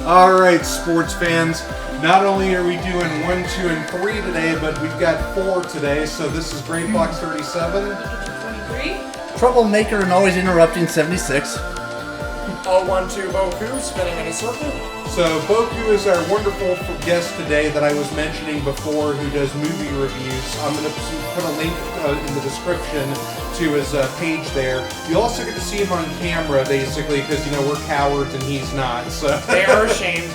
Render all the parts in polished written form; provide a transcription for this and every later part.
Alright, sports fans. Not only are we doing 1, 2, and 3 today, but we've got 4 today. So this is Great Fox 37. 23. Troublemaker and always interrupting 76. 012 Boku, spinning in a circle. So Boku is our wonderful guest today that I was mentioning before, who does movie reviews. I'm going to put a link in the description to his page there. You also get to see him on camera, basically, because, you know, we're cowards and he's not. So they are ashamed.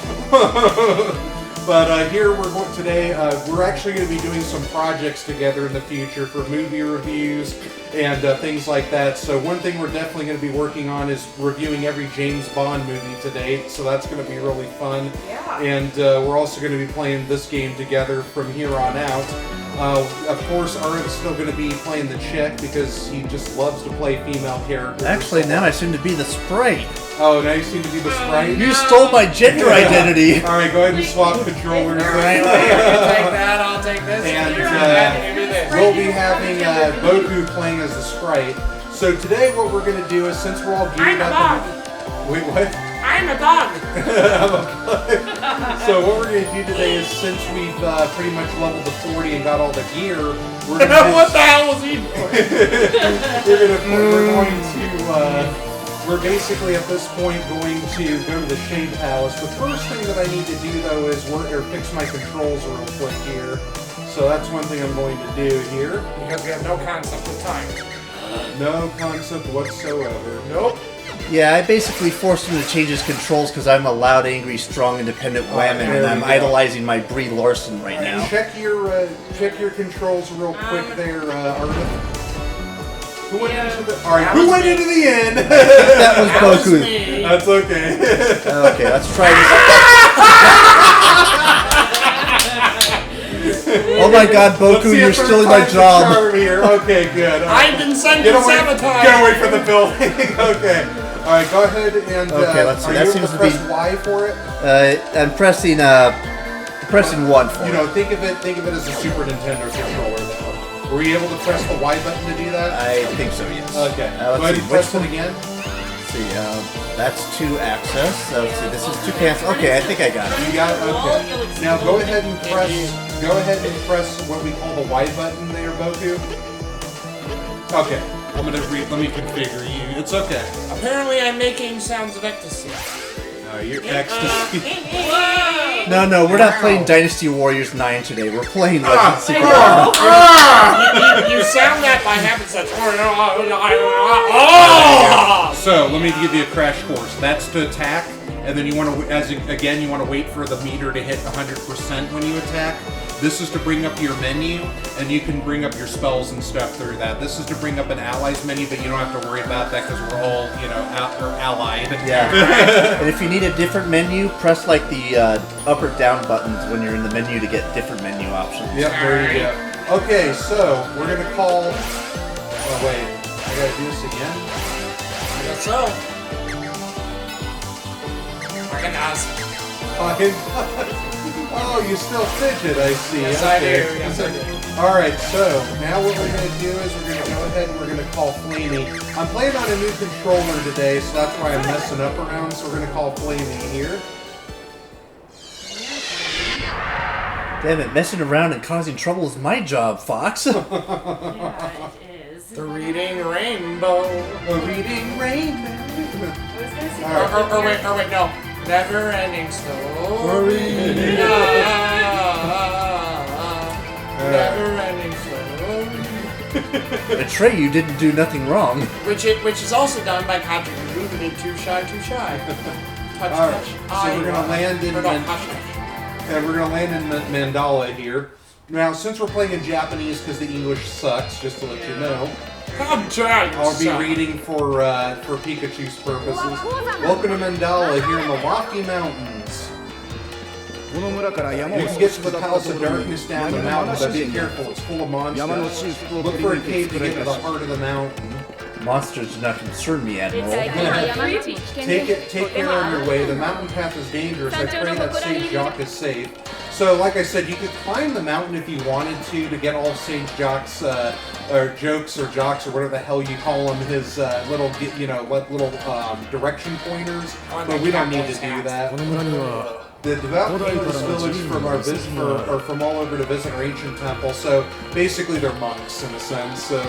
But here we're going today. We're actually going to be doing some projects together in the future for movie reviews and things like that. So one thing we're definitely going to be working on is reviewing every James Bond movie to date. So that's going to be really fun. Yeah. And we're also going to be playing this game together from here on out. Of course, Arvin's still going to be playing the chick because he just loves to play female characters. Actually, now I seem to be the Sprite. Oh, now you seem to be the Sprite? You stole my gender identity. Alright, go ahead and swap controllers. You take that, I'll take this. And this. we'll be having Boku playing as the Sprite. So today what we're going to do is, since we're all geared up... Wait, what? I'm a dog. So what we're going to do today is, since we've pretty much leveled the 40 and got all the gear, we're going to... What the hell was he doing? We're basically at this point going to go to the Shade Palace. The first thing that I need to do though is fix my controls real quick here. So that's one thing I'm going to do here. Because we have no concept of time. No concept whatsoever. Nope. Yeah, I basically forced him to change his controls because I'm a loud, angry, strong, independent woman, and I'm idolizing my Brie Larson right now. Check your controls real quick there, Arvin. Who went into the? All right, who went into the end? That was Boku. That's okay. Okay, let's try this. Oh my God, Boku, you're stealing my job. Here. Okay, good. I've been sent to sabotage. Get away from the building. Okay. All right, go ahead and. Okay, let's see. That seems to press Y for it. I'm pressing 1 for it. You know, think of it as a Super Nintendo controller. Though. Were you able to press the Y button to do that? I think so, yes. Okay. Let's go ahead see, and press it again. Let's see, that's to access. So let's see, this is to cancel. Okay, I think I got it. You got it? Okay. Now go ahead and press what we call the Y button there, Boku. Okay. Let me configure you. It's okay. Apparently I'm making sounds of ecstasy. No, you're ecstasy. No, we're not playing Dynasty Warriors 9 today. We're playing Legend Secret. You sound that by happenstance. So let me give you a crash course. That's to attack, and then you want to, you want to wait for the meter to hit 100% when you attack. This is to bring up your menu, and you can bring up your spells and stuff through that. This is to bring up an allies menu, but you don't have to worry about that because we're all, allied. Yeah. And if you need a different menu, press like the up or down buttons when you're in the menu to get different menu options. Yep, there you go. Okay, so we're gonna call. Oh wait, I gotta do this again. I guess so. Oh, you still fidget, I see. Yes, okay. I do. Yes, I do. Alright, so now what we're going to do is we're going to go ahead and we're going to call Flamey. I'm playing on a new controller today, so that's why I'm messing up around, so we're going to call Flamey here. Damn it, messing around and causing trouble is my job, Fox. Yeah, it is. The Reading Rainbow. The Reading Rainbow. Or wait, no. Never ending story. Never ending story. Betray, you didn't do nothing wrong. Which is also done by Patrick who did Too Shy. Touch. So we're gonna land in Mandala here. Now, since we're playing in Japanese because the English sucks, just to let you know. I'll be reading for Pikachu's purposes. Welcome to Mandala here in the Lofty Mountains. You can get to the Palace of Darkness down the mountain, but be careful, it's full of monsters. Look for a cave to get to the heart of the mountain. Monsters do not concern me, Admiral. Take care on your way. The mountain path is dangerous. I pray that Saint Jacques is safe. So, like I said, you could climb the mountain if you wanted to get all of Sage Jock's, or Jokes or Jocks or whatever the hell you call them, his little, direction pointers. But we don't need to do that. The devout came to this village from our or from all over to visit our ancient temple. So basically, they're monks in a sense. So.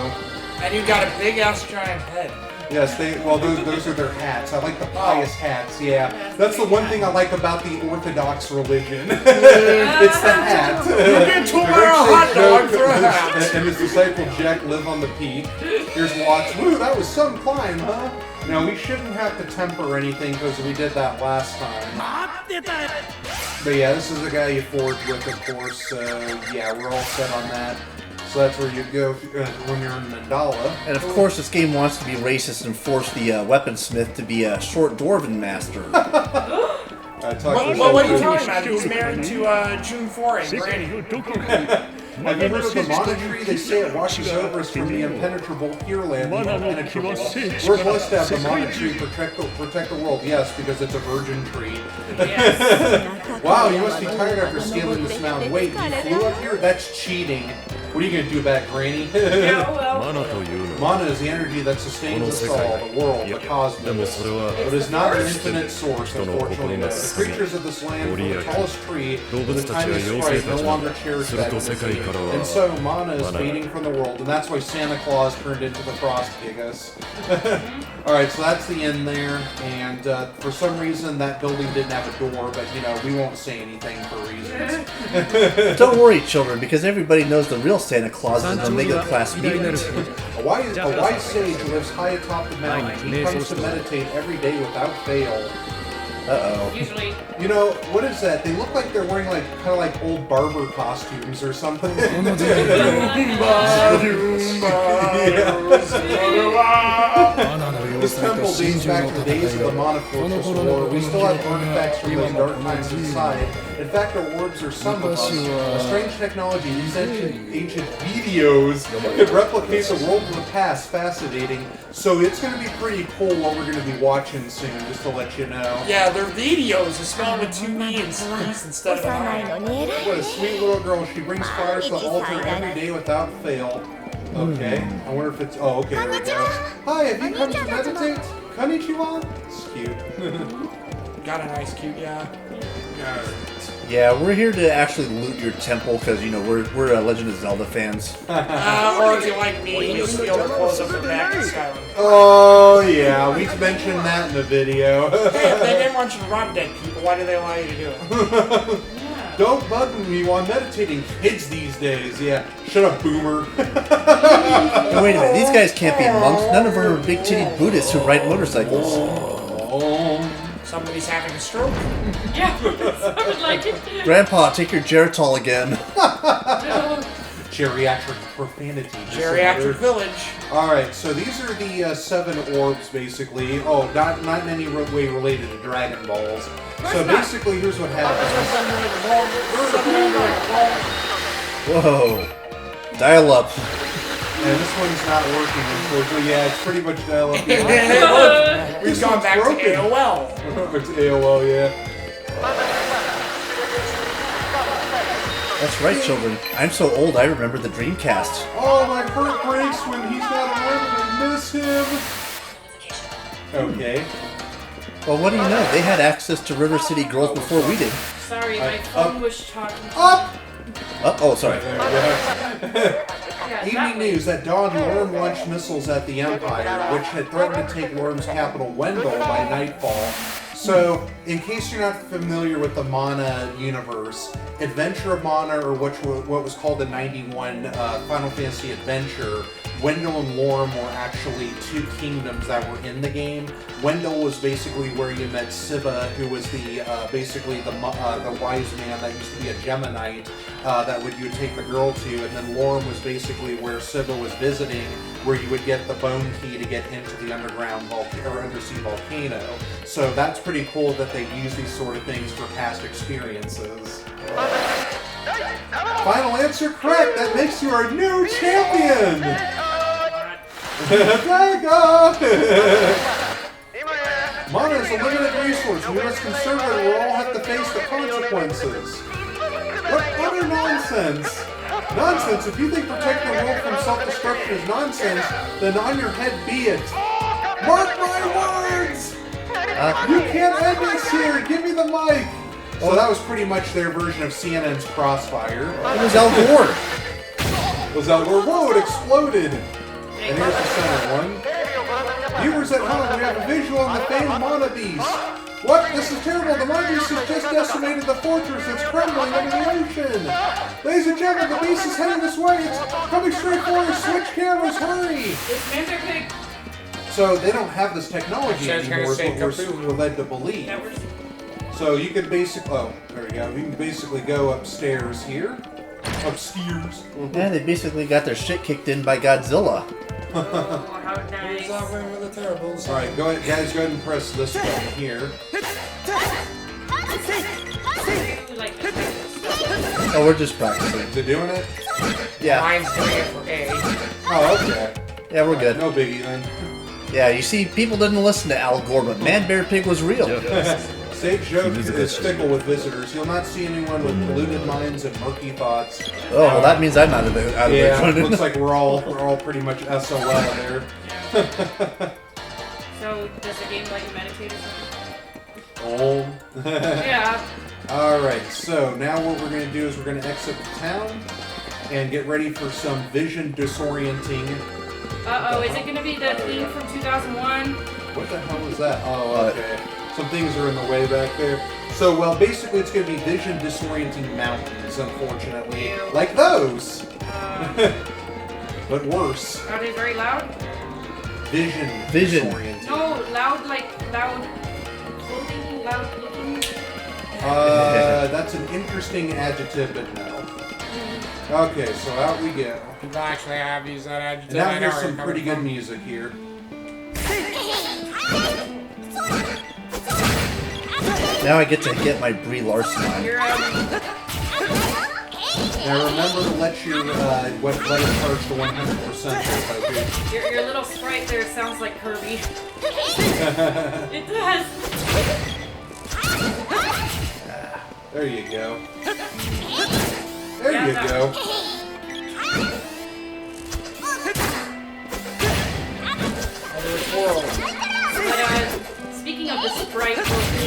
And you got a big ass giant head. Yes, those are their hats. I like the pious hats, yeah. That's the one thing I like about the Orthodox religion. It's the hat. You get to wear a hot dog for a hat. And his disciple Jack live on the peak. Here's Watts. Woo, that was some climb, huh? Now, we shouldn't have to temper anything because we did that last time. But yeah, this is the guy you forge with, of course. So yeah, we're all set on that. So that's where you go when you're in Mandala. And of course, this game wants to be racist and force the weaponsmith to be a short dwarven master. What are you talking about? He's married to June Foray, Granny. Have you heard of the Mana Tree? They say it washes over us from the impenetrable Pure Land, the impenetrable. We're blessed to have the Mana Tree protect the world, yes, because it's a virgin tree. Yes. Wow, you must be tired after scaling this mountain. Wait, you flew up here? That's cheating. What are you going to do about it, Granny? Yeah, well. Mana is the energy that sustains us all, the world, the cosmos. But it's not an infinite source, unfortunately. The creatures of this land, from the tallest tree to the tiniest sprite, no longer cherish that energy. And so Mana is fading from the world, and that's why Santa Claus turned into the Frost Gigas. Alright, so that's the end there, and for some reason that building didn't have a door, but we won't say anything for reasons. Don't worry, children, because everybody knows the real Santa Claus is an Omega class mutant. A wise sage lives high atop the mountain. He comes to meditate every day without fail. Uh-oh. Usually. What is that? They look like they're wearing kind of like old barber costumes or something. This temple dates back to the days of the Mana Fortress War. We still have artifacts from those dark times inside. In fact, our orbs are some of us. A strange technology, these ancient videos could replicate the world of the past. Fascinating. So it's going to be pretty cool what we're going to be watching soon, just to let you know. Yeah, they're videos. It's spelled with 2 E and C's instead of an I. What a sweet little girl. She brings fire to the altar every day without fail. Okay. I wonder if it's... Oh, okay, there we go. Hi, have you come to meditate? Konnichiwa? It's cute. Got a nice cute, yeah. Yeah, we're here to actually loot your temple because, we're Legend of Zelda fans. Or if you like me, you'll steal the clothes up the back of Skyrim. Oh, yeah, we mentioned that in the video. Hey, if they didn't want you to rob dead people, why do they allow you to do it? Don't bug me while I'm meditating. Kids these days, yeah. Shut up, boomer. Now, wait a minute, these guys can't be monks. None of them are big-titted Buddhists who ride motorcycles. Somebody's having a stroke. Yeah, sounded like it. Grandpa, take your Geritol again. Geriatric profanity. Geriatric village. Alright, so these are the 7 orbs, basically. Oh, not in any way related to Dragon Balls. So basically, here's what happens. Whoa. Dial up. And this one's not working, unfortunately. Yeah, it's pretty much dial up. Hey, look! We've gone back to AOL. It's AOL, yeah. That's right, children. I'm so old I remember the Dreamcast. Oh, my heart breaks when he's not around and I miss him. Okay. Well, what do you know? They had access to River City Girls before we did. Sorry, my phone was talking. Up! Oh, sorry. Evening news. At dawn, Lorm launched missiles at the Empire, which had threatened to take Lorm's capital, Wendell, by nightfall. So, in case you're not familiar with the Mana universe, Adventure of Mana, or what was called the 91 Final Fantasy Adventure, Wendell and Lorm were actually 2 kingdoms that were in the game. Wendell was basically where you met Siva, who was the basically the wise man that used to be a Geminite that you would take the girl to, and then Lorm was basically where Siva was visiting, where you would get the bone key to get into the underground undersea volcano. So that's pretty cool that they use these sort of things for past experiences. Final answer correct. That makes you our new champion. Mana is a limited resource. We must conserve it or we'll all have to face the consequences. What utter nonsense! Nonsense! If you think protecting the world from self-destruction is nonsense, then on your head be it. Mark my words! You can't end this here! Give me the mic! So that was pretty much their version of CNN's Crossfire. It was Al Gore. Was Al Gore? Whoa, it exploded! And here's the center one. Viewers at home, we have a visual on the famed Mana Beast. What? This is terrible. The Mana Beast has just decimated the fortress. It's crumbling under the ocean. Ladies and gentlemen, the beast is heading this way. It's coming straight for us. Switch cameras, hurry! It's Pig. So they don't have this technology I was gonna anymore, is say what we're led to believe. That was So you can basically, oh, there we go. You can basically go upstairs here. Upstairs. Yeah, they basically got their shit kicked in by Godzilla. oh, how Who's nice. offering with the terribles? All right, go ahead, guys. Go ahead and press this button here. Ooh, like this. Oh, we're just practicing. Is it doing it? Yeah, Mine's doing it for A. Oh, okay. yeah, we're good. No biggie then. Yeah, you see, people didn't listen to Al Gore, but Man Bear Pig was real. Sage joke is fickle with visitors. You'll not see anyone with polluted minds and murky thoughts. Oh, well, that means I'm out of the Yeah, looks like we're all pretty much SOL there. So, does the game like meditate or something? Oh. Yeah. Alright, so now what we're going to do is we're going to exit the town and get ready for some vision disorienting. Uh-oh, is it going to be the theme from 2001? What the hell is that? Oh, okay. Some things are in the way back there. So, well, basically it's going to be vision disorienting mountains, unfortunately. Ew. Like those! But worse. Are they very loud? Vision disorienting. No, loud like loud clothing, loud looking. That's an interesting adjective, but no. Okay, so out we go. People actually have used that adjective. And now I know here's where some you're pretty good coming music here. Now I get to get my Brie Larson on. You're Now remember to let your let it charge to 100%. your little sprite there sounds like Kirby. It does. There you go. There Yeah, you that- go. But speaking of the sprite,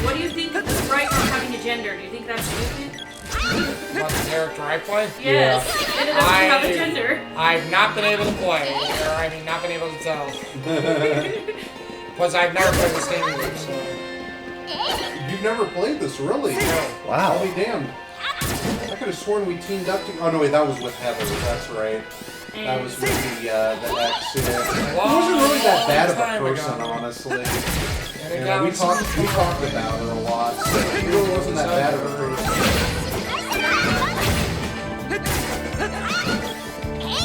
what do you think of the sprite not having a gender? Do you think that's stupid? from. What, the character I play? Yes. It doesn't have a gender. I've not been able to play, or I mean, not been able to tell. Because I've never played this game before, so. You've never played this, really? Wow. I'll be damned. I could have sworn we teamed up to. Oh no, wait, that was with Heather. That's right. That was with the ex. Yeah. He wasn't really that bad of a person, honestly. You know, we talked about her a lot, so he really wasn't that bad of a person.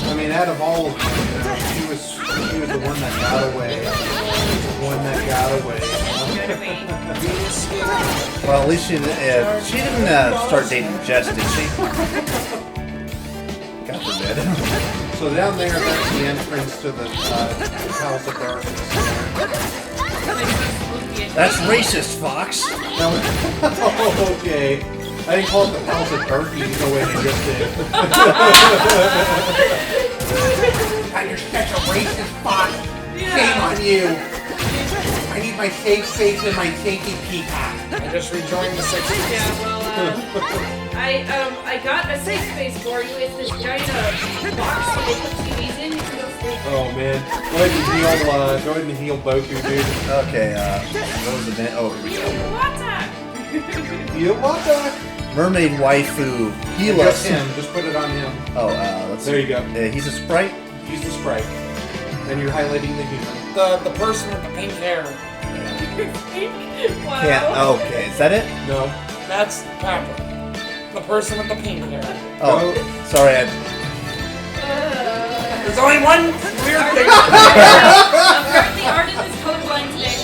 I mean, out of all of them, you know, she was the one that got away. The one that got away. Well, at least she didn't start dating Jess, did she? God forbid. So down there, that's the entrance to the House of Darkness. That's racist, Fox. No, oh, okay. I didn't call it the House of Darkness the way I just did. God, you're such a racist, Fox. Shame on you. I need my safe space and my safety peacock. I just rejoined the 60s. Yeah, well, I got a safe space for you. It's this giant box that they put TVs in. You can go sleep. Oh man, go ahead and heal Boku, dude. Okay, what was the name? Oh, here we go. Heal Wata. Mermaid waifu, heal Just us. him. Just put it on him. Oh, let's see. There you go. He's a sprite. Use the sprite. And you're highlighting the human. The person with the pink hair. Wow. Can't. Okay, is that it? No. That's Pepper. The person with the pink hair. Oh, sorry. There's only one weird thing. Apparently, Arden is colorblind today.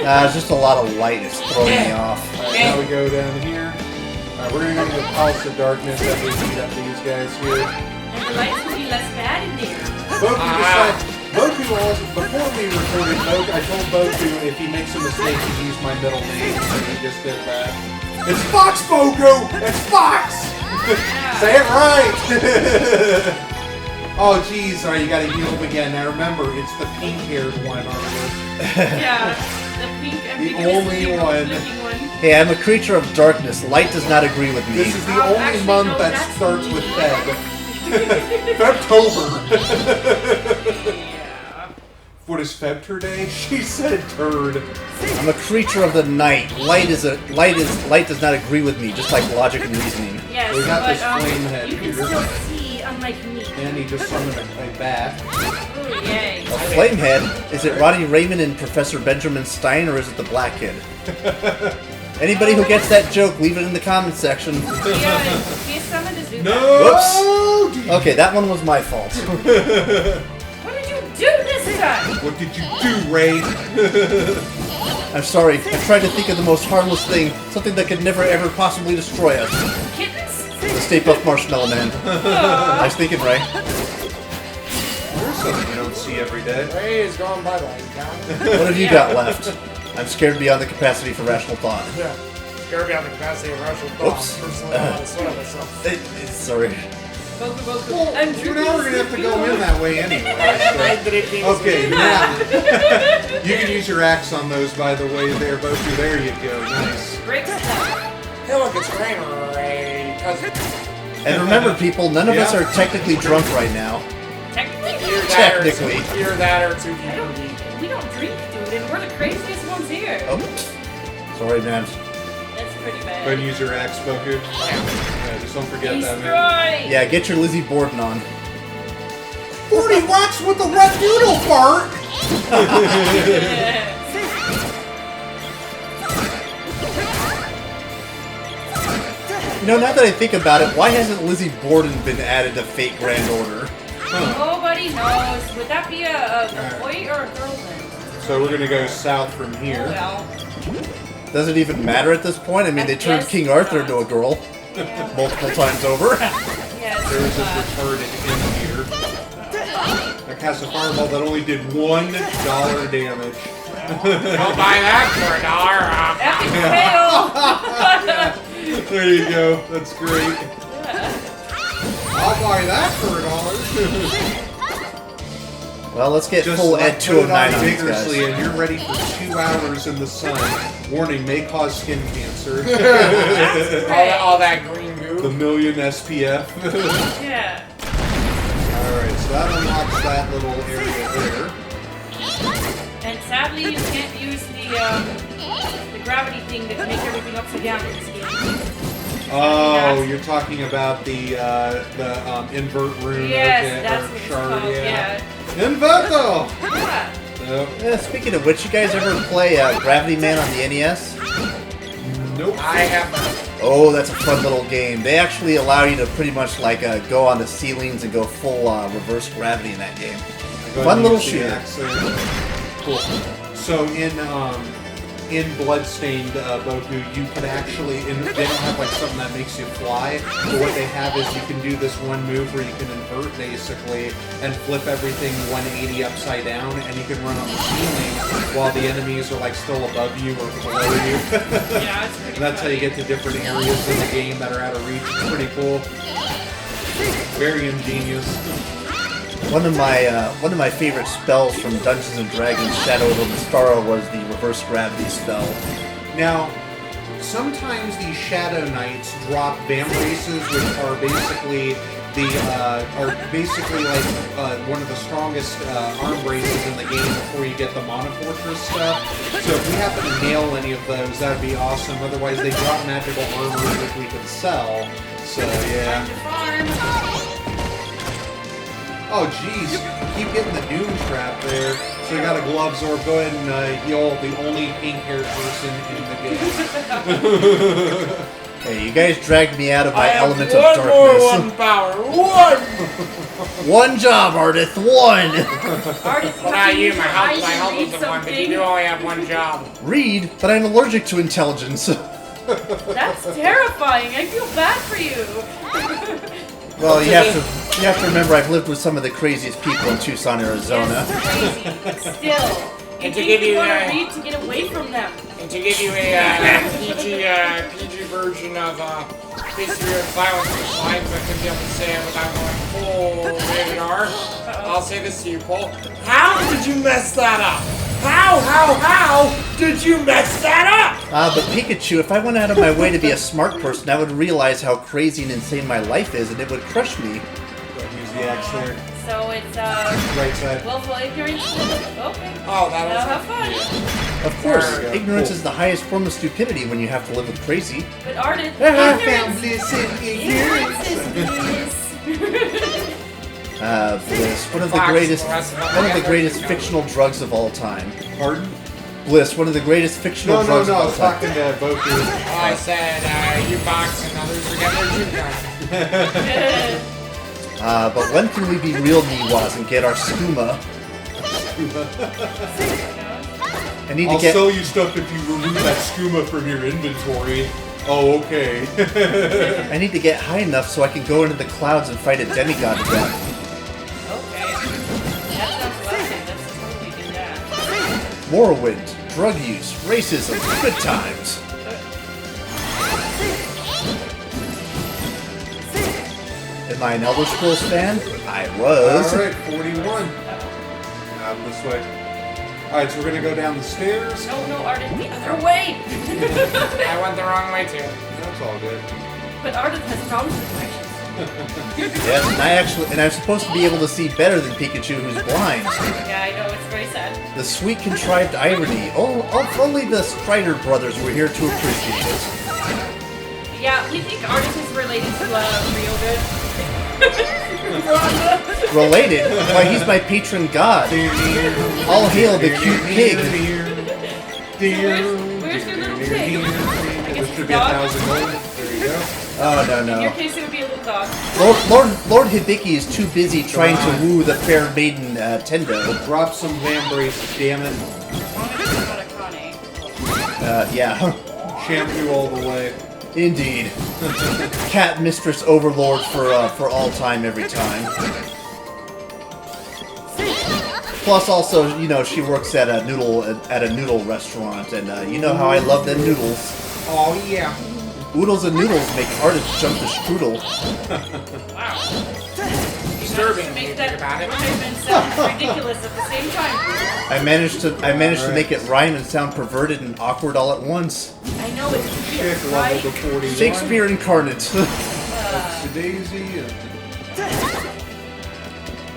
It's just a lot of light is throwing me off. Alright, now we go down here. Alright, we're gonna go to the House of Darkness as we beat up these guys here. And the lights will be less bad in there. Boku also, before we recorded Boku, I told Boku if he makes a mistake to use my middle name, so he just did that. It's Fox, Bogo! It's Fox! Say it right! Oh, jeez. Alright, you gotta heal him again. Now remember, it's the pink-haired one, Yeah, the pink and the only one. Hey, I'm a creature of darkness. Light does not agree with me. This is the only month that starts with Feb. Febtober. What is Febter Day? She said turd. I'm a creature of the night. Light does not agree with me, just like logic and reasoning. Yes, We got but this flame head you can here. still see, unlike me. And he just summoned a bat. Ooh, yay. Flamehead? Is it Ronnie Raymond and Professor Benjamin Stein, or is it the Blackhead? Anybody who gets that joke, leave it in the comment section. Yeah, he summoned his new Whoops! Okay, that one was my fault. What did you do this time? What did you do, Ray? I'm sorry, I tried to think of the most harmless thing, something that could never ever possibly destroy us. Kittens? The Stay Puft Marshmallow Man. Nice thinking, Ray. There's something you don't see every day. Ray is going bye-bye. What have you got left? I'm scared beyond the capacity for rational thought. Yeah. Scared me on the capacity of rational thought. Oops. Personally, I want to sweat on myself. Sorry. Well, now we're gonna have to go in that way anyway. Okay, now you can use your axe on those. By the way, there, both of you. There you go. Nice. Great stuff. Hey, look, it's Ray. Cousin. And remember, people, none of us are technically drunk right now. Technically? Technically. Either that or 2 We don't drink, dude, and we're the craziest ones here. Oh. Sorry, man. That's pretty Go bad. ahead and use your axe, Boku. Yeah, just don't forget that, man. Destroy! Yeah, get your Lizzie Borden on. 40 watts with the red noodle fart! You know, now that I think about it, why hasn't Lizzie Borden been added to Fate Grand Order? Nobody knows. Would that be a boy or a girl then? So we're gonna go south from here. Well, Does it even matter at this point? I mean, they turned Yes, King Arthur into a girl multiple times over. yes. There's a retarded in here. That casts a fireball that only did $1 damage. I'll buy that for $1. Epic fail! There you go. That's great. I'll buy that for $1. Well, let's get Just full Ed put it 209 on on these vigorously, guys. and you're ready for 2 hours in the sun. Warning: may cause skin cancer. All that green goo. The million SPF. Yeah. Alright, so that unlocks that little area there. And sadly, you can't use the gravity thing to make everything upside down in this game. Oh, you're talking about the invert room. Yes, okay, that's or what it's shard, called. yeah. Yeah. Inverto! Yeah. Yep. Speaking of which, you guys ever play Gravity Man on the NES? Nope. I have not. Oh, that's a fun little game. They actually allow you to pretty much like go on the ceilings and go full reverse gravity in that game. Fun little shooter. Cool. So in Bloodstained Boku, you can actually, they don't have like something that makes you fly, but what they have is you can do this one move where you can invert basically and flip everything 180 upside down, and you can run on the ceiling while the enemies are like still above you or below you. Yeah, it's pretty And that's how you get to different areas in the game that are out of reach. It's pretty cool. Very ingenious. One of my favorite spells from Dungeons and Dragons Shadow of the Mistara was the reverse gravity spell. Now, sometimes these Shadow Knights drop Vambraces, which are basically like one of the strongest arm braces in the game before you get the Mana Fortress stuff. So if we happen to nail any of those, that'd be awesome. Otherwise, they drop magical armor which we can sell. So yeah. Oh jeez, keep getting the Doom Trap there. So you got a Glove Zorb. Go ahead and heal the only pink-haired person in the game. Hey, you guys dragged me out of my element of one darkness. more one power. One job, Ardith. One! Ardith, Well, not you. My help read is the one, but you do only have one job. Read, but I'm allergic to intelligence. That's terrifying. I feel bad for you. Well, you have to remember I've lived with some of the craziest people in Tucson, Arizona. Yes, crazy, but still. And You to give you want to read to get away from them. and to give you a PG version of History of Violence for Slimes. I can be able to say it without going full rated R. I'll say this to you, Paul. How did you mess that up? How did you mess that up? But Pikachu, if I went out of my way to be a smart person, I would realize how crazy and insane my life is, and it would crush me. Use the axe there. So it's Right side. willful ignorance. Okay. Oh, that was Now have fun. Of course, There we go. ignorance Cool. is the highest form of stupidity when you have to live with crazy. But Arden, Found ignorance bliss in is Bliss, one of the Fox, greatest, the rest of them one of the together, greatest you know. fictional drugs of all time. Pardon? Bliss, one of the greatest fictional No, drugs I of was all time. talking to Boku. Oh, I said, you box and others are getting their juke gun. But when can we be real Niwas and get our skooma? I need to I'll get. sell you stuff if you remove that skooma from your inventory. Oh, okay. I need to get high enough so I can go into the clouds and fight a demigod to death. Okay. That sounds lovely. Let's totally do that. Morrowind, drug use, racism, good times. Am I an Elder Scrolls fan? I was. Alright, 41. This way. Alright, so we're gonna go down the stairs. No, Arden, the other way. I went the wrong way, too. That's all good. But Arden has problems with directions. Yes, and I'm supposed to be able to see better than Pikachu, who's blind. Yeah, I know, it's very sad. The sweet contrived irony. Only the Strider brothers were here to appreciate it. Yeah, we think Arden is related to Ryoga. Related? Why, he's my patron god. All hail the cute pig. Where's your little pig? I guess This it's should a be dog. 1,000 gold. There you go. Oh, In your no. case, it would be a little dog. Lord Hibiki is too busy trying to woo the fair maiden Tendo. Drop some Vambrace, damn it. Yeah. Shampoo all the way. Indeed. Cat mistress overlord for all time, every time. Plus, also, you know, she works at a noodle restaurant, and you know how I love them noodles. Oh, yeah. Oodles and noodles make artists jump the strudel. Wow. Disturbing when you Make think that about it. and sound ridiculous at the same time. I managed to make it rhyme and sound perverted and awkward all at once. I know it's Chick weird, level right? to 41. Shakespeare incarnate. The Daisy and...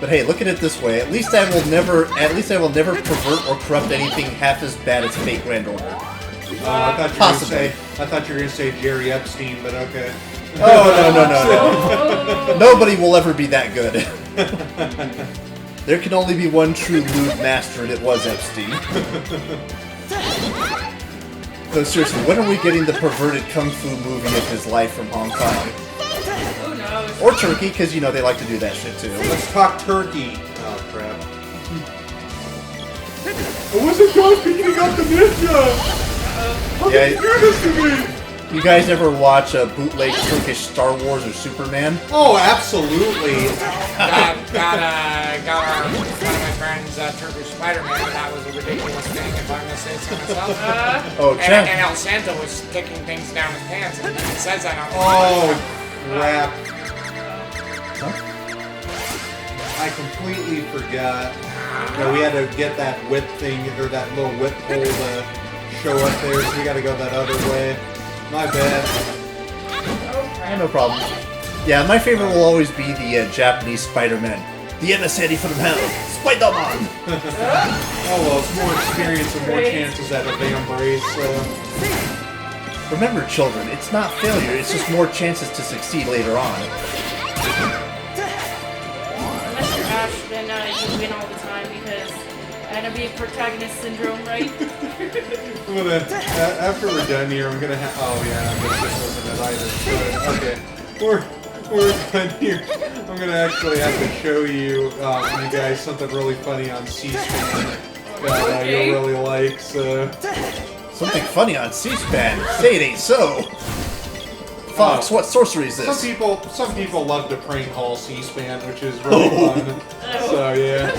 But hey, look at it this way. At least I will never pervert or corrupt anything half as bad as Fate Grand Order. Possibly. I thought you were gonna say Jerry Epstein, but okay. Oh, no. Nobody will ever be that good. There can only be one true lewd master, and it was Epstein. No, seriously, when are we getting the perverted kung fu movie of his life from Hong Kong? Who knows? Or Turkey, because, you know, they like to do that shit, too. Let's talk turkey. Oh crap. I wasn't done picking up the ninja! How Yeah. can you do this to me? You guys ever watch a bootleg Turkish Star Wars or Superman? Oh, absolutely. Got one of my friends Turkish Spider-Man, and that was a ridiculous thing, if I'm gonna say so myself. Oh, And El Santo was sticking things down his pants, and it says that on the Oh, crap. I completely forgot. No, we had to get that whip thing, or that little whip pole to show up there, so we gotta go that other way. My bad. Yeah, no problem. Yeah, my favorite will always be the Japanese Spider-Man. The emissary from hell, Spider-Man! Oh well, it's more experience and more chances at a Vambrace, so... Remember, children, it's not failure, it's just more chances to succeed later on. Unless you're Ash, then you win all the time because enemy protagonist syndrome, right? I'm gonna, after we're done here, I'm gonna have... Oh yeah, I guess this wasn't it either. But, okay, we're done here. I'm gonna actually have to show you guys something really funny on C-SPAN that you'll really like, so... Something funny on C-SPAN. Say it ain't so. Fox, what sorcery is this? Some people love to prank call C-SPAN, which is really fun. So yeah,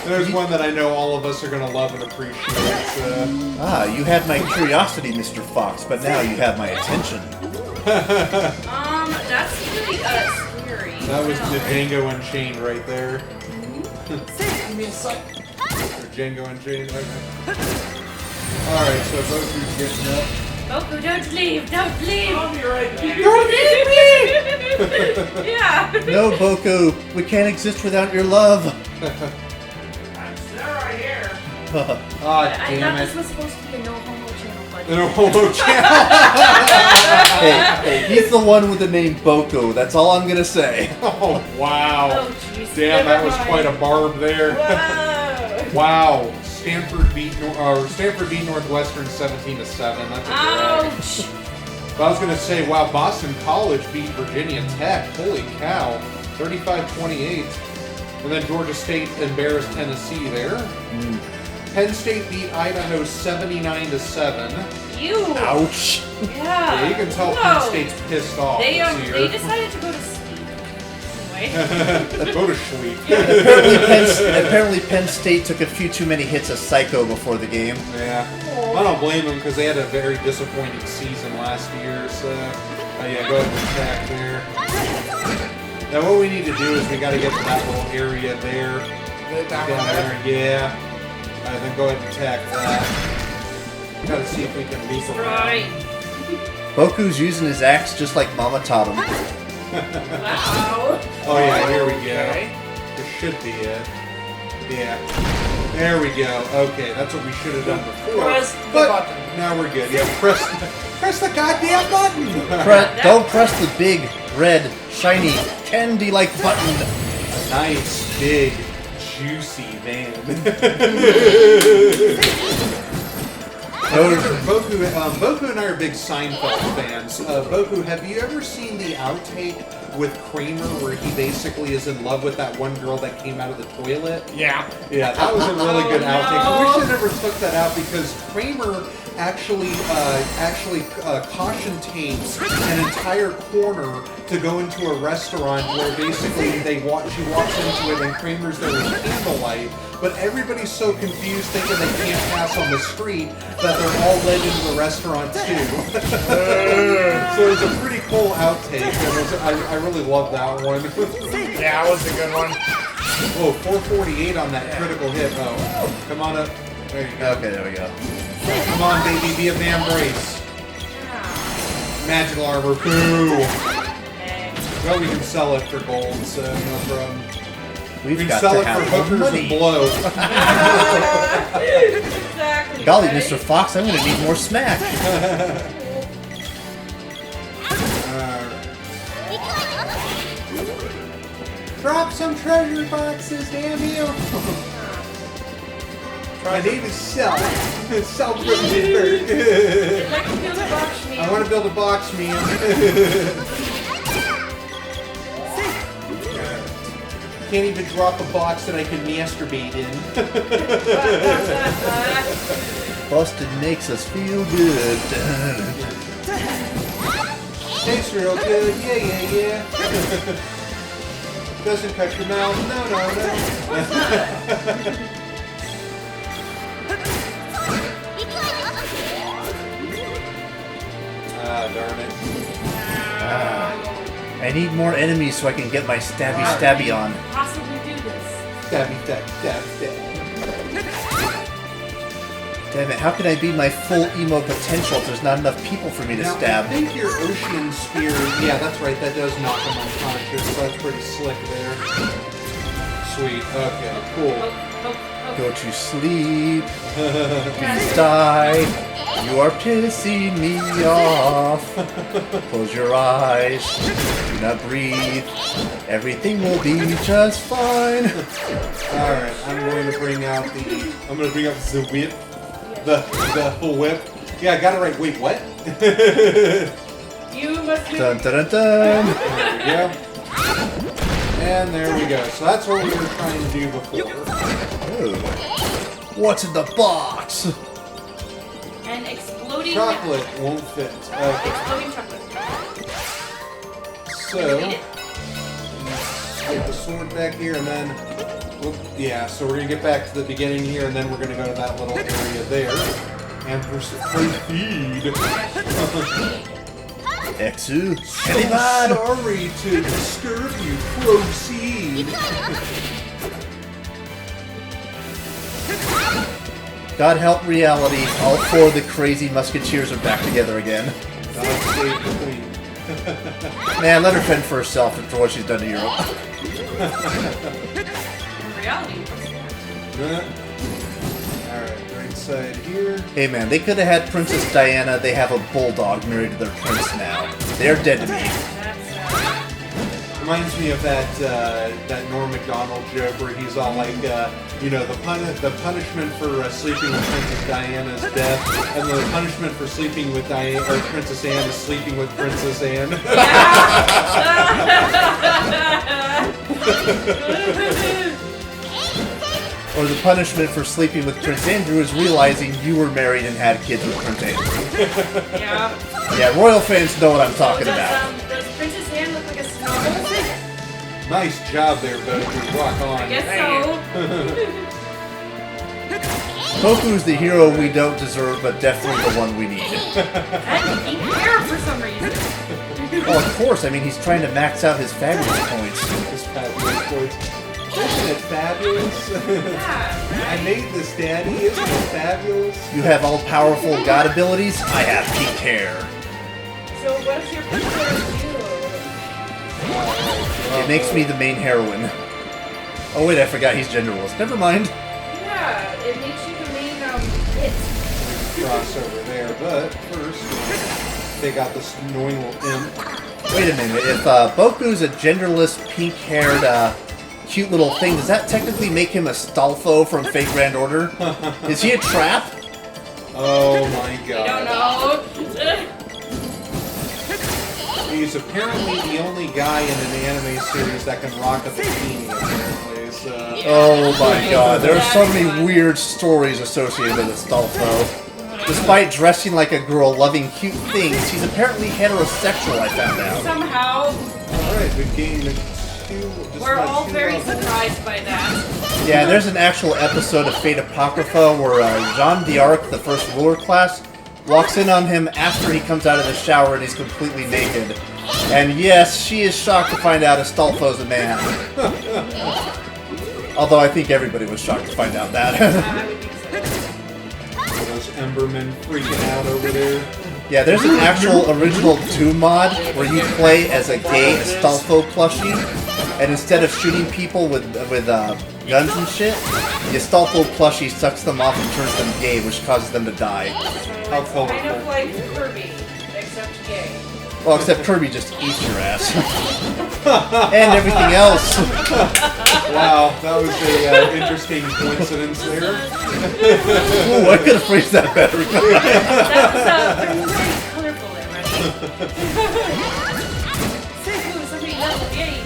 there's one that I know all of us are gonna love and appreciate. So. Ah, you had my curiosity, Mr. Fox, but now you have my attention. That's really scary. That was the Django Unchained right there. Give me a sec. Or Django Unchained. Okay. All right, so Boku's getting up. Boku, don't leave! Don't leave! I'll be right back. Don't leave me! Yeah. No, Boku, we can't exist without your love. I'm still right here. Ah, I damn thought it. this was supposed to be a no homo channel, but No homo channel. Hey, he's the one with the name Boku. That's all I'm gonna say. Oh wow. oh jeez. Damn, that was Never quite a mind. barb there. Whoa. Wow. Stanford beat Northwestern 17-7. That's a drag. Ouch. But I was gonna say, wow, Boston College beat Virginia Tech. Holy cow, 35-28. And then Georgia State embarrassed Tennessee there. Penn State beat Idaho 79-7. You. Ouch. Yeah. Yeah, you can tell Penn State's pissed off They this year. they decided to go to sleep. Anyway. Go to sleep. Apparently Penn State took a few too many hits of Psycho before the game. Yeah. I don't blame them because they had a very disappointing season last year. So, yeah, go ahead and attack there. Now, what we need to do is we got to get to that little area there. Down Down there. there, yeah. Then go ahead and attack that. Got to see if we can leap around. Right. Boku's using his axe just like Mama taught him. Wow. Oh yeah, here we go. Okay. This should be it. Yeah. There we go. Okay, that's what we should have done before. Press the But button. now we're good. Yeah, press the goddamn button. Don't press the big, red, shiny, candy-like button. Nice, big, juicy man. Boku and I are big Seinfeld fans. Boku, have you ever seen the outtake with Kramer where he basically is in love with that one girl that came out of the toilet? Yeah. Yeah, that was a really good Oh, outtake. no. I wish I never took that out because Kramer actually caution tapes an entire corner to go into a restaurant where basically she walks into it and Kramer's there with candlelight, but everybody's so confused thinking they can't pass on the street that they're all led into the restaurant too. So it's a pretty cool outtake, and I really love that one. Yeah, that was a good one. Oh, 448 on that critical hit. Oh, come on up. There you go. Okay, there we go. Come on, baby, be a man brace. Magical armor, boo. Well, we can sell it for gold, so no problem. We We've can got sell to it for have hookers money. and blow. Exactly. Golly, right? Mr. Fox, I'm gonna need more smack. Drop some treasure boxes, damn you! My name is Self. Self Grimsburg. I'd like to build a box me. I want to build a box, man. Can't even drop a box that I can masturbate in. Busted makes us feel good. Tastes real good, yeah. Doesn't cut your mouth, no. What's that? Ah, darn it. I need more enemies so I can get my stabby on. Possibly do this. Stab. Damn it, how can I be my full emo potential if there's not enough people for me to Now, stab? I think your ocean spear, yeah, that's right, that does knock him unconscious, so that's pretty slick there. Sweet, okay, cool. Go to sleep. Please die. You are pissing me off. Close your eyes. Do not breathe. Everything will be just fine. Alright, I'm going to bring out the whip. The whip. Yeah, I got it right. Wait, what? You must be. Dun dun dun dun. There we go. And there we go. So that's what we were trying to do before. Ooh. What's in the box? An exploding Chocolate won't fit. Okay. Exploding chocolate. So, get the sword back here, and then, yeah, so we're going to get back to the beginning here, and then we're going to go to that little area there. And proceed. Exu, So Kellyman! sorry to disturb you. Proceed. God help reality, all four of the crazy musketeers are back together again. God save the queen. Man, let her fend for herself after what she's done to Europe. Reality. Alright, right side here. Hey man, they could have had Princess Diana, they have a bulldog married to their prince now. They're dead to me. That's Reminds me of that Norm Macdonald joke where he's all like, you know, the punishment for sleeping with Princess Diana is death, and the punishment for sleeping with Princess Anne is sleeping with Princess Anne. Or the punishment for sleeping with Prince Andrew is realizing you were married and had kids with Prince Andrew. yeah. Yeah, royal fans know what I'm talking about. Does Princess Anne look like a snuggle? Nice job there, Boku. Rock on. I guess so. Goku's the hero we don't deserve, but definitely the one we need. And pink hair for some reason. Well, of course, I mean, he's trying to max out his fabulous points. His fabulous points. Isn't it fabulous? Yeah, right? I made this, Daddy. Isn't it fabulous? You have all-powerful god abilities, I have pink hair. So what's your particular do? It makes me the main heroine. Oh wait, I forgot he's genderless. Never mind. Yeah, it makes you the main hit. Crossover there, but first, take out this annoying little imp. Wait a minute, if Boku's a genderless, pink-haired, cute little thing, does that technically make him a Stolfo from Fate Grand Order? Is he a trap? Oh my god. I don't know. He's apparently the only guy in an anime series that can rock a bikini, apparently, so... Oh my god, there are so many weird stories associated with Astolfo. Despite dressing like a girl, loving cute things, he's apparently heterosexual, I found out. Somehow, Alright, the game we're all very surprised by that. Yeah, there's an actual episode of Fate Apocrypha where Jean d'Arc, the first ruler class, walks in on him after he comes out of the shower and he's completely naked. And yes, she is shocked to find out Astolfo's a man. Although I think everybody was shocked to find out that. I would think so. Those Embermen freaking out over there. Yeah, there's an actual original Doom mod where you play as a gay Astolfo plushie, and instead of shooting people with guns and shit, the Astolfo plushie sucks them off and turns them gay, which causes them to die. How Kind colorful. of like Kirby, except gay. Well, except Kirby just eats your ass. And everything else. Wow, that was a interesting coincidence there. Ooh, I could have phrased that better. That was very colorful there, right? Somebody left, yay.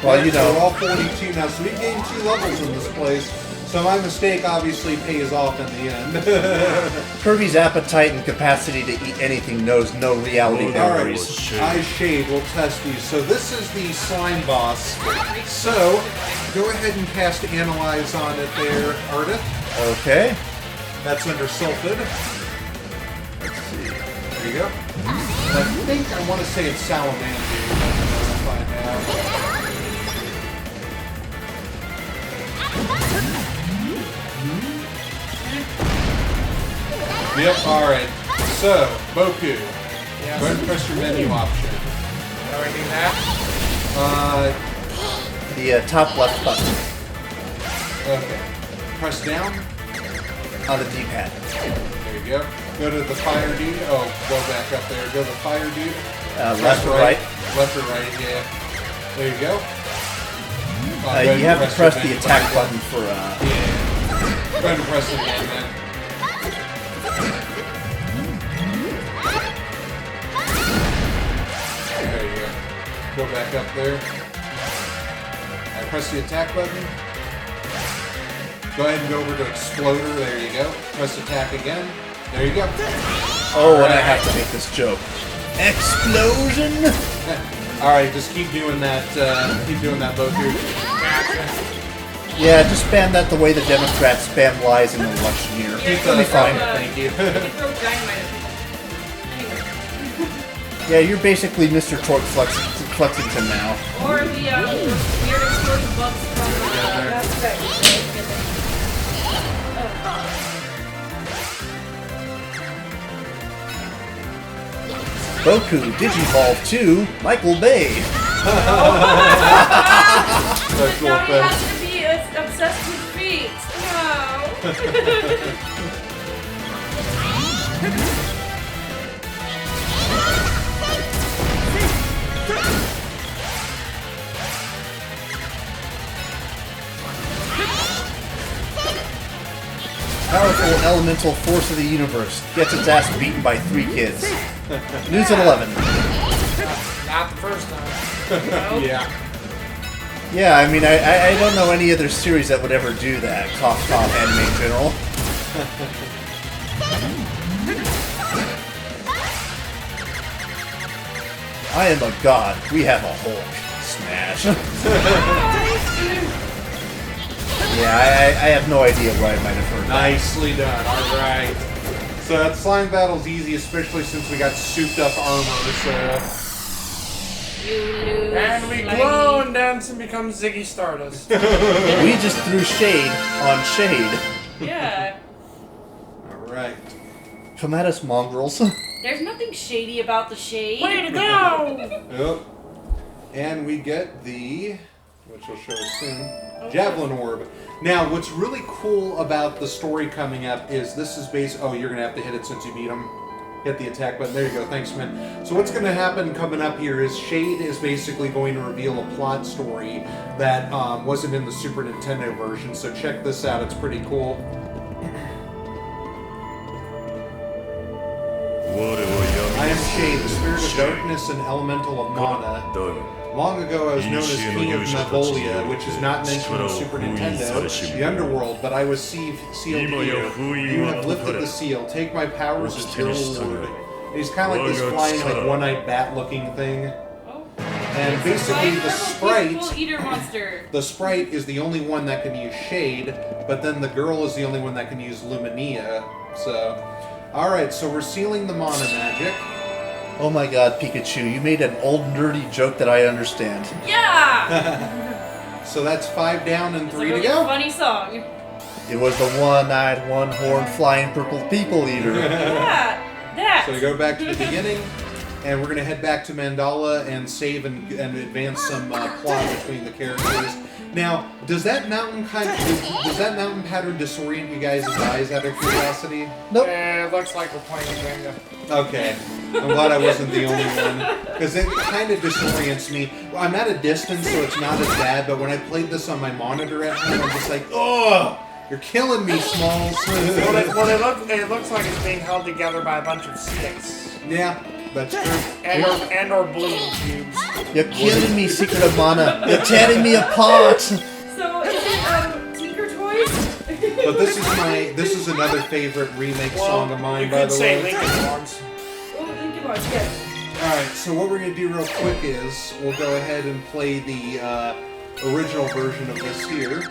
Well, you So we're know, all 42 now, so we gained 2 levels in this place. So my mistake obviously pays off in the end. Kirby's appetite and capacity to eat anything knows no reality boundaries. Alright, Shade will test these. So this is the slime boss. So, go ahead and cast Analyze on it there, Ardith. Okay. That's under Sulfid. Let's see. There you go. And I think I want to say it's Salamander. We'll find out. Yep, alright. So, Boku. Yes. Go ahead and press your menu option. How do I do that? The top left button Okay. Press down. on the D-pad. There you go. Go to the fire dude. Oh, go back up there. Go to the fire dude. Left or right. Left or right, yeah. There you go. You have to press the menu attack button. button for, Yeah. Go ahead and press it again, man. There you go. Go back up there. Alright, press the attack button. Go ahead and go over to Exploder. There you go. Press attack again. There you go. Oh, and I have to make this joke. Explosion! All right, just keep doing that. Keep doing that, Boku. Gotcha. Yeah, just spam that the way the Democrats spam lies in the election year. It'll be fine. Thank you. You can throw dynamite at people. Anyway. Yeah, you're basically Mr. Torque Flexington now. Or the weird exploding bugs from Mass Effect. Boku Digivolve 2, Michael Bay. That's Now he real has to be obsessed with feet. Powerful elemental force of the universe gets its ass beaten by 3 kids. News at 11. Not the first time. Yeah. Yeah, I mean, I don't know any other series that would ever do that. Cough, cough, anime in general. I am a god. We have a Hulk. Smash. Yeah, I have no idea where I might have heard that. Nicely done. All right. So that slime battle's easy, especially since we got souped up armor. So. You lose. And we glow and dance and become Ziggy Stardust. We just threw shade on shade. Yeah. All right. Come at us, mongrels. There's nothing shady about the shade. Way to go! Yep. And we get the, which will show us soon, Javelin Orb. Now, what's really cool about the story coming up is this is based. Oh, you're gonna have to hit it since you beat him. Hit the attack button. There you go. Thanks, man. So what's going to happen coming up here is Shade is basically going to reveal a plot story that wasn't in the Super Nintendo version. So check this out. It's pretty cool. I am Shade, the spirit of darkness and elemental of mana. Long ago I was known as King of Mavolia, which is not mentioned in Super Nintendo, the underworld, but I was sealed here. You have lifted the seal. Take my powers as your lord. And he's kind of like this flying, like one-eyed bat-looking thing. And basically the sprite, eater monster. the sprite is the only one that can use Shade, but then the girl is the only one that can use Luminia. So, alright, so we're sealing the mana magic. Oh my god, Pikachu, you made an old nerdy joke that I understand. Yeah! So that's 5 down and 3 really to go. Funny song. It was the one-eyed, one-horned, flying purple people eater. Yeah, that. So we go back to the beginning, and we're going to head back to Mandala and save and advance some plot between the characters. Now, does that mountain does that mountain pattern disorient you guys' eyes out of curiosity? Nope. It looks like we're playing Jenga. Okay. I'm glad I wasn't the only one. Because it kind of disorients me. Well, I'm at a distance, so it's not as bad, but when I played this on my monitor at home, I'm just like, oh, you're killing me, Smalls. It looks like it's being held together by a bunch of sticks. Yeah, that's true. And or bleeding tubes. You're killing me, Secret of Mana. You're tearing me apart. So is it Tinker Toys? But this is another favorite remake song of mine, by the way. You could say Lincoln Logs. Oh, Lincoln Logs, yes. Alright, so what we're going to do real quick is we'll go ahead and play the original version of this here.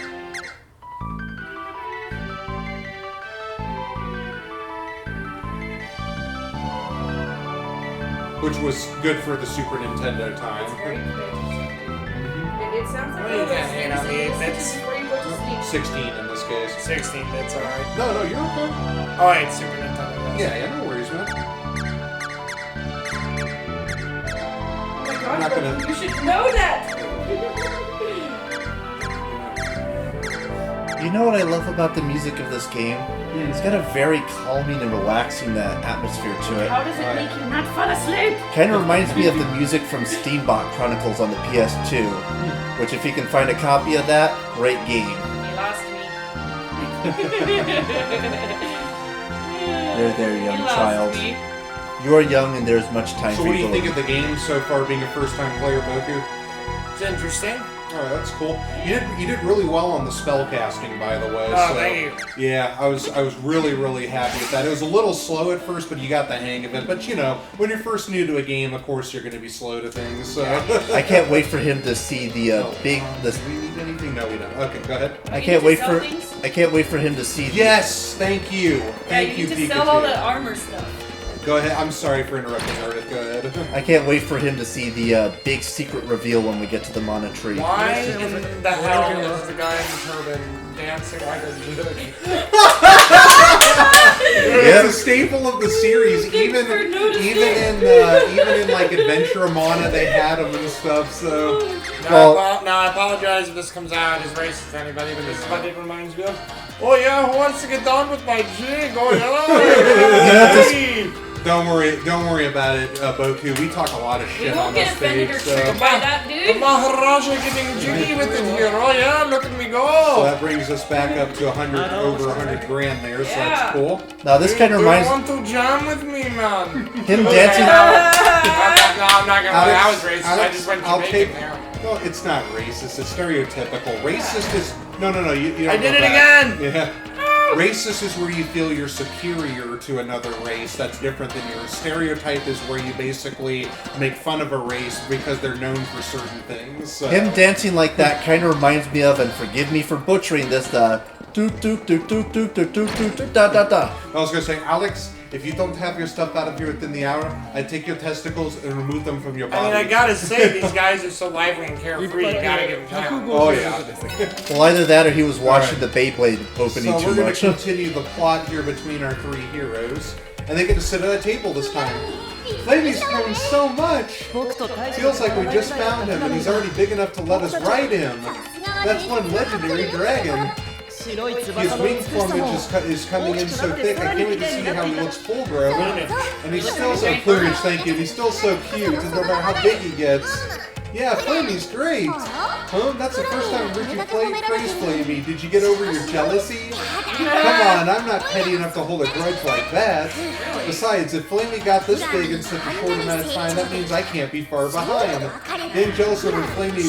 Which was good for the Super Nintendo time. It's very good. It sounds like Well, you can't hate on the 8-bits. before you go to sleep. 16 in this case. 16 bits, alright. No, you're okay. Oh, wait, Super Nintendo. Yeah, no worries, man. Oh my I'm not God, gonna- you should know that! You know what I love about the music of this game? It's got a very calming and relaxing atmosphere to it. How does it make you not fall asleep? Kind of reminds me of the music from Steambot Chronicles on the PS2. Which, if you can find a copy of that, great game. You lost me. There, young You lost child. me. You are young and there's much time So for what do you you to think of the game so far, being a first-time player, Boku? It's interesting. All right, that's cool. You did really well on the spell casting, by the way. Oh, so, thank you. Yeah, I was really happy with that. It was a little slow at first, but you got the hang of it. But you know, when you're first new to a game, of course you're going to be slow to things. So. I can't wait for him to see the big. Do we need anything? No, we don't. Okay, go ahead. I can't wait for him to see. Yes, thank you. Thank you, need to Pikachu. sell all the armor stuff. Go ahead. I'm sorry for interrupting, Ardith. Go ahead. I can't wait for him to see the big secret reveal when we get to the Mana Tree. Why in the hell is the guy in the turban dancing like a dude? It's a staple of the series. Even in like Adventure Mana, they had them and stuff. So. Now I apologize if this comes out as racist to anybody, but this is what it reminds me of. Oh yeah, who wants to get down with my jig? Oh yeah. Don't worry about it, Boku. We talk a lot of shit on this page. By that, dude. The Maharaja getting jiggy with it here. Oh yeah, look at me go. So that brings us back up to over 100 grand there. So that's cool. Now this kind of reminds. You want to jam with me, man? Him dancing. No, I'm not gonna lie. That was racist. I just went Jamaican there. No, it's not racist. It's stereotypical. Racist is no. You don't I did it that. again. Yeah. Racist is where you feel you're superior to another race. That's different than yours. Stereotype is where you basically make fun of a race because they're known for certain things. So. Him dancing like that kind of reminds me of, and forgive me for butchering this, da da da. I was gonna say, Alex, if you don't have your stuff out of here within the hour, I'd take your testicles and remove them from your body. I mean, I gotta say, these guys are so lively and carefree. You gotta give them time. Oh yeah. Well, either that or he was watching the Beyblade opening so too we're going much. to continue the plot here between our three heroes, and they get to sit at a table this time. Flamey's grown so much. Feels like we just found him, and he's already big enough to let us ride him. That's one legendary dragon. His wing plumage is coming in so thick, I can't wait to see how he looks full grown. And he's still so plumage, thank you. He's still so cute, no matter how big he gets. Yeah, Flamey's great. Huh? That's the first time I've heard you praise Flamey. Did you get over your jealousy? Come on, I'm not petty enough to hold a grudge like that. Besides, if Flamey got this big in such a short amount of time, that means I can't be far behind. Getting jealous over Flamey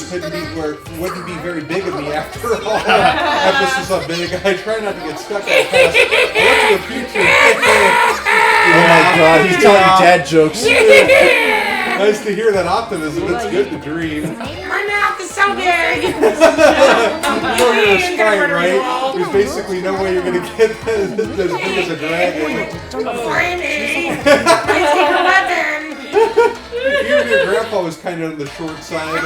wouldn't be very big of me after all. Emphasis on big. I try not to get stuck in the past. Look to the future. Oh my god, he's telling dad jokes. Nice to hear that optimism. It's good to dream. My mouth is so big. You're a sprite, right? There's basically no way you're gonna get as big as a dragon. Flamey! I take a weapon! Even your grandpa was kind of on the short side.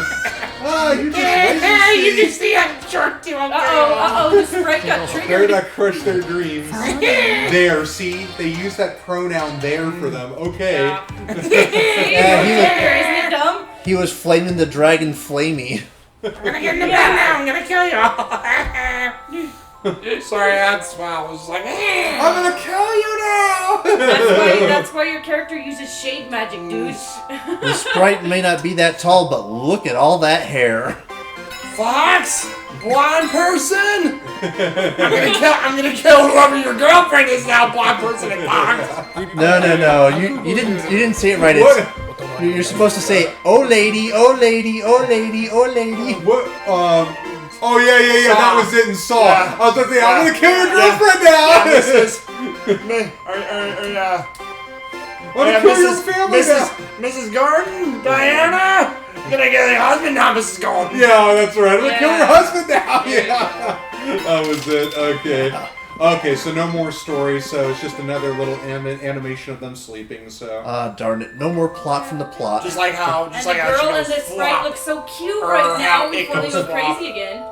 Ah, you just wait and see. You can see I'm short too. The sprite got Better triggered. not crush their dreams. There, see? They use that pronoun there for them. Okay. Isn't it dumb? He was flaming the dragon Flamey. I'm gonna get in the bed now. I'm gonna kill you. Sorry, that's why I was like, I'm gonna kill you now! That's why your character uses shade magic, dude. The sprite may not be that tall, but look at all that hair. Fox, blonde person. I'm gonna kill whoever your girlfriend is now, blonde person and Fox. No. You didn't say it right. You're supposed to say, "Oh lady, oh lady, oh lady, oh lady." What? Oh yeah. Saw. That was it in Saw. Yeah. I was gonna say, I'm gonna kill your girlfriend now. I'm gonna kill your family now. Mrs. Gordon, Diana. I'm gonna kill your husband now, Mrs. Gordon. Yeah, that's right. I'm gonna kill your husband now. Yeah. That was it. Okay. Okay, so no more stories. So it's just another little animation of them sleeping. So. Darn it! No more plot from the plot. Just like how And the girl in this sprite looks so cute right now before they go crazy again.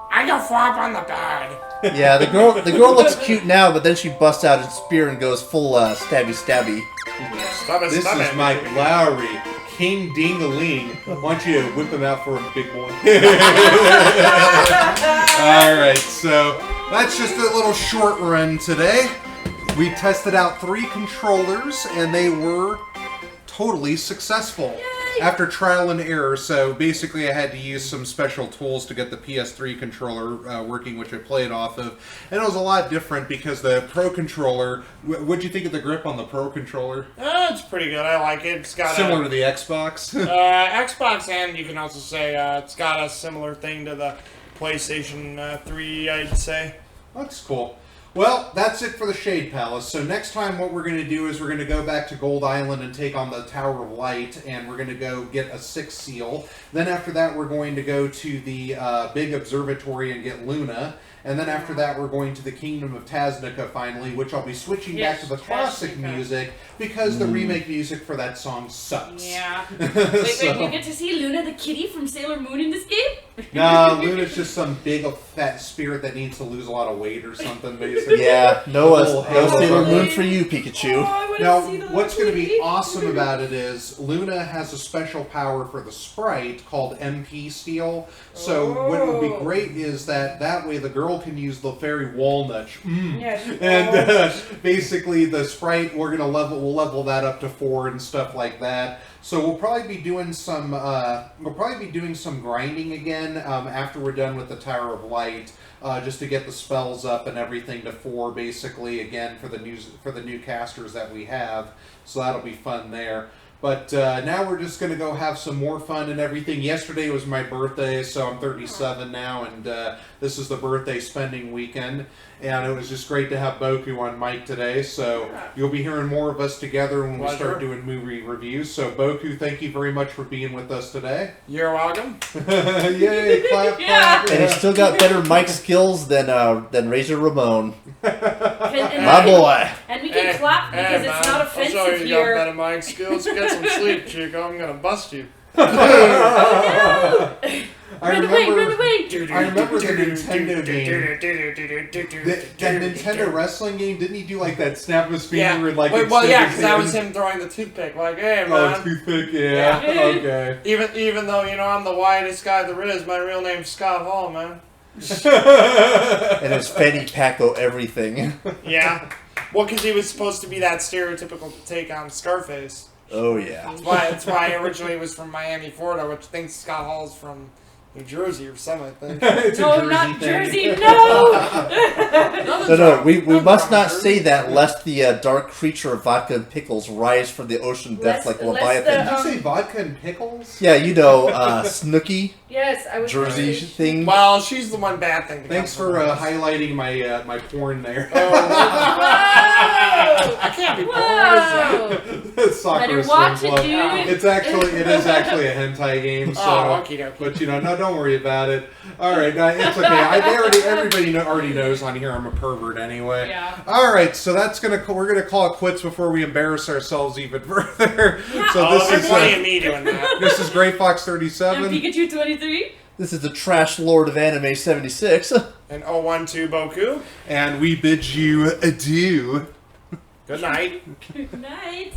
I go flop on the bed. Yeah, the girl looks cute now, but then she busts out a spear and goes full stabby. This This is Mike Lowry, King Ding-a-ling. Why don't you whip him out for a big boy? Alright, so that's just a little short run today. We tested out 3 controllers and they were totally successful. after trial and error. So basically, I had to use some special tools to get the PS3 controller working, which I played off of, and it was a lot different because the Pro controller. What'd you think of the grip on the Pro controller? It's pretty good. I like it. It's got similar to the Xbox. Xbox, and you can also say it's got a similar thing to the PlayStation 3. I'd say. That's cool. Well, that's it for the Shade Palace. So next time what we're going to do is we're going to go back to Gold Island and take on the Tower of Light, and we're going to go get a 6th seal. Then after that, we're going to go to the big observatory and get Luna. And then after that, we're going to the Kingdom of Taznica finally, which I'll be switching back to the classic music because the remake music for that song sucks. Yeah. Wait, you get to see Luna the kitty from Sailor Moon in this game? No, Luna's just some big fat spirit that needs to lose a lot of weight or something, basically. Yeah, no Sailor Moon for you, Pikachu. Now, what's going to be awesome about it is Luna has a special power for the sprite called MP Steel. So what would be great is that way the girl can use the fairy walnut. And basically the sprite, we'll level that up to 4 and stuff like that. So we'll probably be doing some grinding again after we're done with the Tower of Light, just to get the spells up and everything to 4 basically again for the new casters that we have. So that'll be fun there. But now we're just going to go have some more fun and everything. Yesterday was my birthday, so I'm 37 now, and this is the birthday spending weekend. And it was just great to have Boku on mic today, so you'll be hearing more of us together when we start doing movie reviews. So Boku, thank you very much for being with us today. You're welcome. Yay, clap, clap. And he's still got better mic skills than Razor Ramon. My boy. And we can clap because it's not offensive I'm sorry you here. got better mic skills. Get some sleep, Chico. I'm gonna bust you. Oh, no. Run away! I remember the Nintendo game. That Nintendo wrestling game, didn't he do like that snap his finger and like... because that was him throwing the toothpick. Like, hey, man. Oh, toothpick, yeah. Okay. Even though, I'm the widest guy there is, my real name's Scott Hall, man. And his fanny pack everything. Yeah. Well, because he was supposed to be that stereotypical take on Scarface. Oh, yeah. That's why originally he was from Miami, Florida, which thinks Scott Hall's from New Jersey or something, I think. No, not Jersey, no! No, we must not say that lest the dark creature of vodka and pickles rise from the ocean depths like Leviathan. Did you say vodka and pickles? Yeah, Snooki. Yes, I was Jersey thing. Well, she's the one bad thing. Thanks for highlighting my porn there. I can't be porn. Soccer better watch it, dude. It is actually a hentai game. So, okay. But no, don't worry about it. All right, it's okay. Everybody already knows on here I'm a pervert anyway. Yeah. All right, so we're gonna call it quits before we embarrass ourselves even further. Yeah. So me doing that. This is Great Fox 37. And Pikachu 23. This is the Trash Lord of Anime 76. And 012 Boku. And we bid you adieu. Good night. Good night.